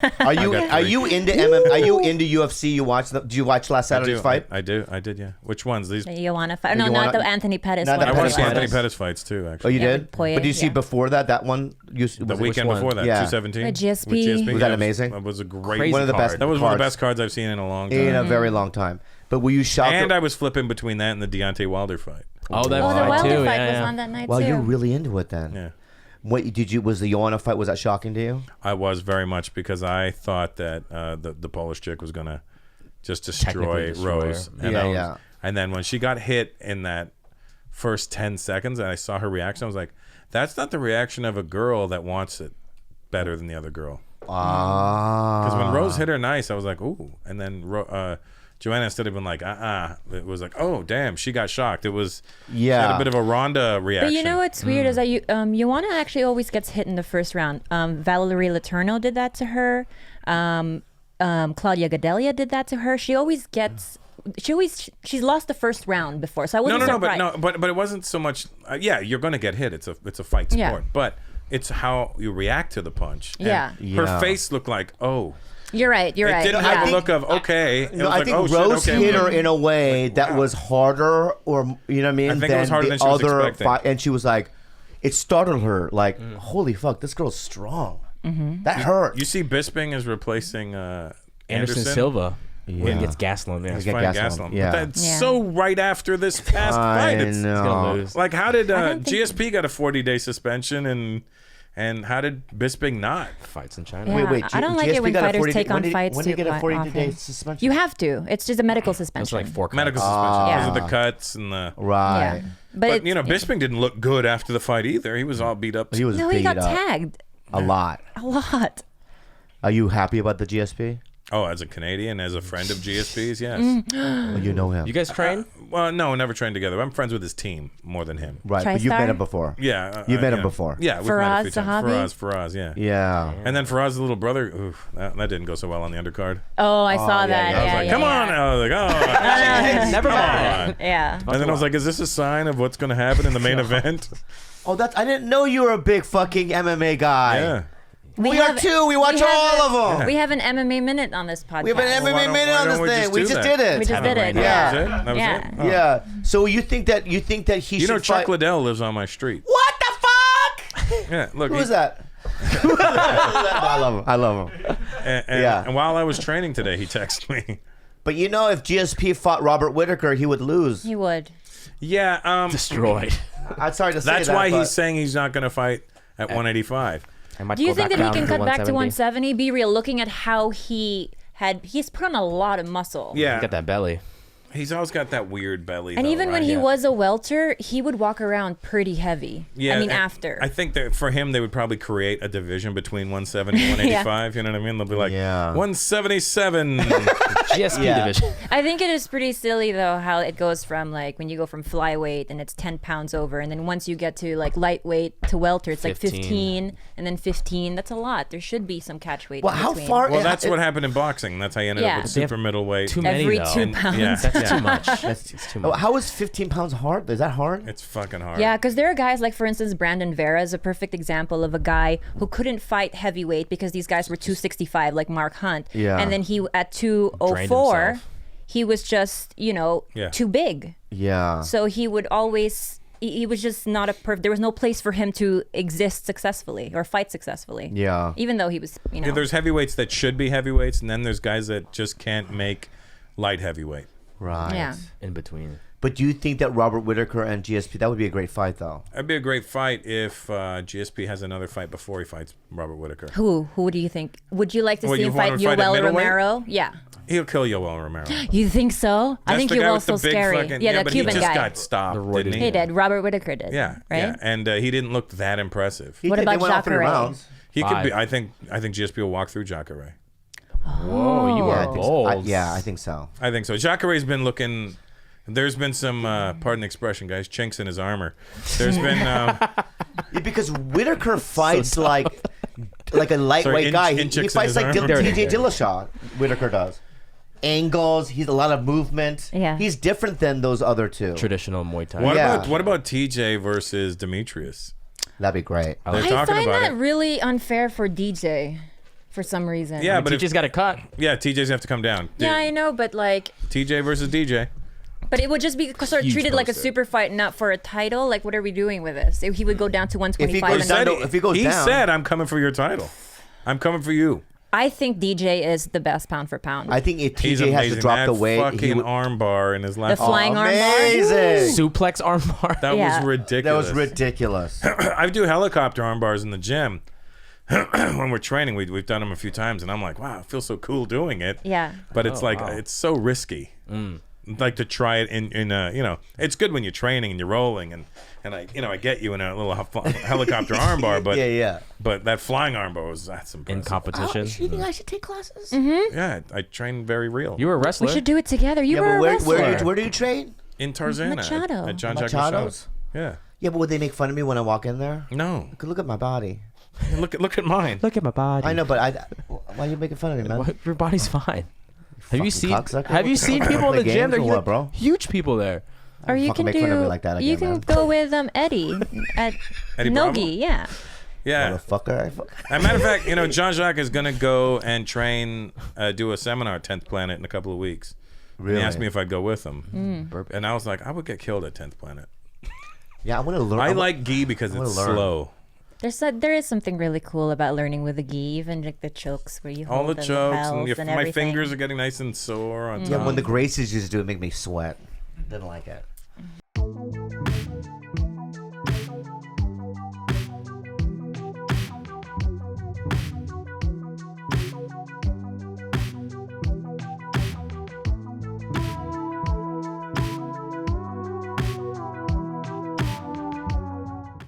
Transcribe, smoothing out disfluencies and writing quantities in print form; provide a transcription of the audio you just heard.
Are you into MMA? Are you into UFC? Did you watch last Saturday's fight? I did, yeah. Which ones? These? The Joanna fight. No, not the Anthony Pettis Not one. the I watched the Pettis. Anthony Pettis fights too, actually. Oh, you Yeah, did? with Poirier, But did you see yeah. before that one? The weekend before that, Yeah. 217. With GSP. Was that Yeah, amazing? That was a great Crazy One of the best. card. That was one of the cards best cards I've seen in a long time. in a very long time. But were you shocked? And I was flipping between that and the Deontay Wilder fight. Oh, that Oh, the fight Wilder too. fight Yeah, was yeah. on that night well, too. you're really into it then. Yeah. What did you? Was the Joanna fight? Was that shocking to you? I was very much because I thought that the Polish chick was gonna just destroy Technically destroy Rose. her. And Yeah, I was- yeah. And then when she got hit in that first 10 seconds and I saw her reaction, I was like, that's not the reaction of a girl that wants it better than the other girl. Because when Rose hit her nice, I was like, ooh. And then Joanna, instead of being like, it was like, oh, damn, she got shocked. It was she had a bit of a Ronda reaction. But you know what's weird is that Joanna actually always gets hit in the first round. Valerie Letourneau did that to her. Claudia Gadelha did that to her. She always gets. She's lost the first round before, so I wasn't surprised. but it wasn't so much. Yeah, you're gonna get hit. It's a fight sport, Yeah. but it's how you react to the punch. And Yeah. her face looked like, oh. You're right. You're It right. didn't yeah. have the look of okay. It was I like, think oh, Rose shit, okay. hit her in a way that was harder, or you know what I mean? I think it was harder than she was expecting. And she was like, it startled her. Like, holy fuck, this girl's strong. That hurt. You see, Bisping is replacing Anderson Silva. When he gets Gaslam. Yeah. He's Fighting got Gaslam. Yeah. But that's Yeah. so right after this past fight. I It's know. gonna lose. like, how did don't think- GSP got a 40-day suspension and how did Bisping not? Fights in China. Yeah. Wait, I don't like GSP it when got a fighters 40 take on when fights When did he too get a 40-day often. suspension? You have to. It's just a medical It's suspension. like 4 Medical cuts. suspension Yeah. because of the cuts and the. Right. Yeah. But it's- you know, Bisping didn't look good after the fight either. He was all beat up. He was No, he beat got up tagged a lot. a lot. Are you happy about the GSP? Oh, as a Canadian, as a friend of GSP's, yes. Well, you know him. You guys train? Well, no, never trained together. I'm friends with his team more than him. Right, but you've TriStar? met him before. Yeah, You've met you him know. before. Yeah, we've met a few Faraz times. Zahabi? Faraz, yeah. Yeah. And then Faraz's little brother, oof, that didn't go so well on the undercard. Oh, I saw yeah, that. yeah. I was Yeah, like, yeah, come yeah. on. I was like, oh. Never Come mind. on. Yeah. And then I was like, is this a sign of what's going to happen in the main event? Oh, I didn't know you were a big fucking MMA guy. Yeah. We are too. We watch all of them. We have an MMA minute on this podcast. We have an Well, why MMA don't- minute why on this don't we thing. just We do just that? did it. We just did it. Yeah. Yeah. That was it? That was Yeah. it? Oh. Yeah. So you think that he You should know, Chuck fight? Liddell lives on my street. What the fuck? Yeah, look. Who is that? I love him. I love him. Yeah. And while I was training today, he texted me. But you know, if GSP fought Robert Whittaker, he would lose. He would. Yeah, Destroyed. I'm sorry to say that's that. why but he's saying he's not going to fight at 185. I might Do you go think back that he down can cut back to 170. 170? Be real. Looking at how he's put on a lot of muscle. Yeah, You got that belly. he's always got that weird belly. And though, even when right? he Yeah. was a welter, he would walk around pretty heavy. Yeah, I mean, and after. I think that for him, they would probably create a division between 170 and 185. You know what I mean? They'll be like, Yeah. 177. GSP Yeah. division. I think it is pretty silly though how it goes from like when you go from flyweight and it's 10 pounds over, and then once you get to like lightweight to welter, it's like 15 and then 15. That's a lot. There should be some catch weight. Well, in how between. far? Well, that's what happened in boxing. That's how you ended Yeah. up with They have super middleweight. Too many, Every though. 2 And pounds. Yeah, That's too much. It's too Oh, much. how is 15 pounds hard? Is that hard? It's fucking hard. Yeah, because there are guys like, for instance, Brandon Vera is a perfect example of a guy who couldn't fight heavyweight because these guys were 265, like Mark Hunt. Yeah. And then he at Drained 204, himself. he was just Yeah. too big. Yeah. So he would always. He was just not a there was no place for him to exist successfully or fight successfully. Yeah. Even though he was, Yeah, there's heavyweights that should be heavyweights, and then there's guys that just can't make light heavyweight. Right. Yeah. In between. But do you think that Robert Whittaker and GSP, that would be a great fight, though? That'd be a great fight if GSP has another fight before he fights Robert Whittaker. Who do you think? Would you like to Well, see you him want fight to fight at Yoel middleweight? Romero? Yeah. He'll kill Yoel Romero. You think so? I That's think the guy Yoel's with the so big scary. fucking- Yeah, the but Cuban he just guy. got stopped, The didn't he? He did. Robert Whittaker did. Yeah, Right? yeah, and he didn't look that impressive. He What did. They about went all 3 Jacare? rounds. He could be. Five. I think GSP will walk through Jacare. Whoa, you Yeah, are I think so. bold. Yeah, I think so. I think so. Jacare's been looking. There's been some, pardon the expression, guys, chinks in his armor. There's been. Yeah, because Whittaker fights like a lightweight Sorry, guy. inch He in fights his like armor. TJ Dillashaw. Whittaker does. Angles. He's a lot of movement. Yeah. He's different than those other two. Traditional Muay Thai. Yeah. What about TJ versus Demetrius? That'd be great. They're I talking find about that it. really unfair for DJ. for some reason. Yeah, but TJ's got a cut. yeah, TJs have to come down. Yeah, I know, but like, TJ versus DJ. but it would just be sort of Huge treated like a poster. super fight, not for a title. Like, what are we doing with this? If he would go down to 125, goes and down then, to- if he goes down- said, "I'm coming for your title. I'm coming for you." I think DJ is the best pound for pound. I think if He's TJ has amazing. to drop that the weight, fucking he would. arm bar in his the last. flying arm bar. Amazing. Suplex armbar. That Yeah. was ridiculous. That was ridiculous. I do helicopter arm bars in the gym. When we're training, we've done them a few times, and I'm like, wow, it feels so cool doing it. Yeah. But it's like wow. it's so risky. Like to try it in you know, it's good when you're training and you're rolling and I get you in a little helicopter arm bar, but yeah. but that flying arm bar that's In impressive. competition. You think I should take classes? Yeah, I train very real. You were a wrestler. We should do it together. You Yeah, were but a wrestler. where do you train? in Tarzana Machado. at John Jack Machado's? Machado's. Yeah. Yeah, but would they make fun of me when I walk in there? No. Look at my body. Look at mine. Look at my body. I know, but why are you making fun of me, man? What? Your body's fine. Have you Fucking seen? cocksucker. Have you seen people in Play the gym? games or They're what, bro? huge people there. Or you Fucking can make fun of me do. like that You again, can man. go with Eddie at Eddie Bravo? Nogi. Yeah. Yeah. Motherfucker. As a matter of fact, you know, John Jacques is gonna go and train, do a seminar at 10th Planet in a couple of weeks. Really? And he asked me if I'd go with him, Mm. and I was like, I would get killed at 10th Planet. Yeah, I want to learn. I like gi because wanna it's learn. slow. There is something really cool about learning with a gi, even like the chokes where you All hold the chokes and, lapels and my everything. fingers are getting nice and sore on Yeah, top. when the Gracies used to do it, make me sweat. Didn't like it.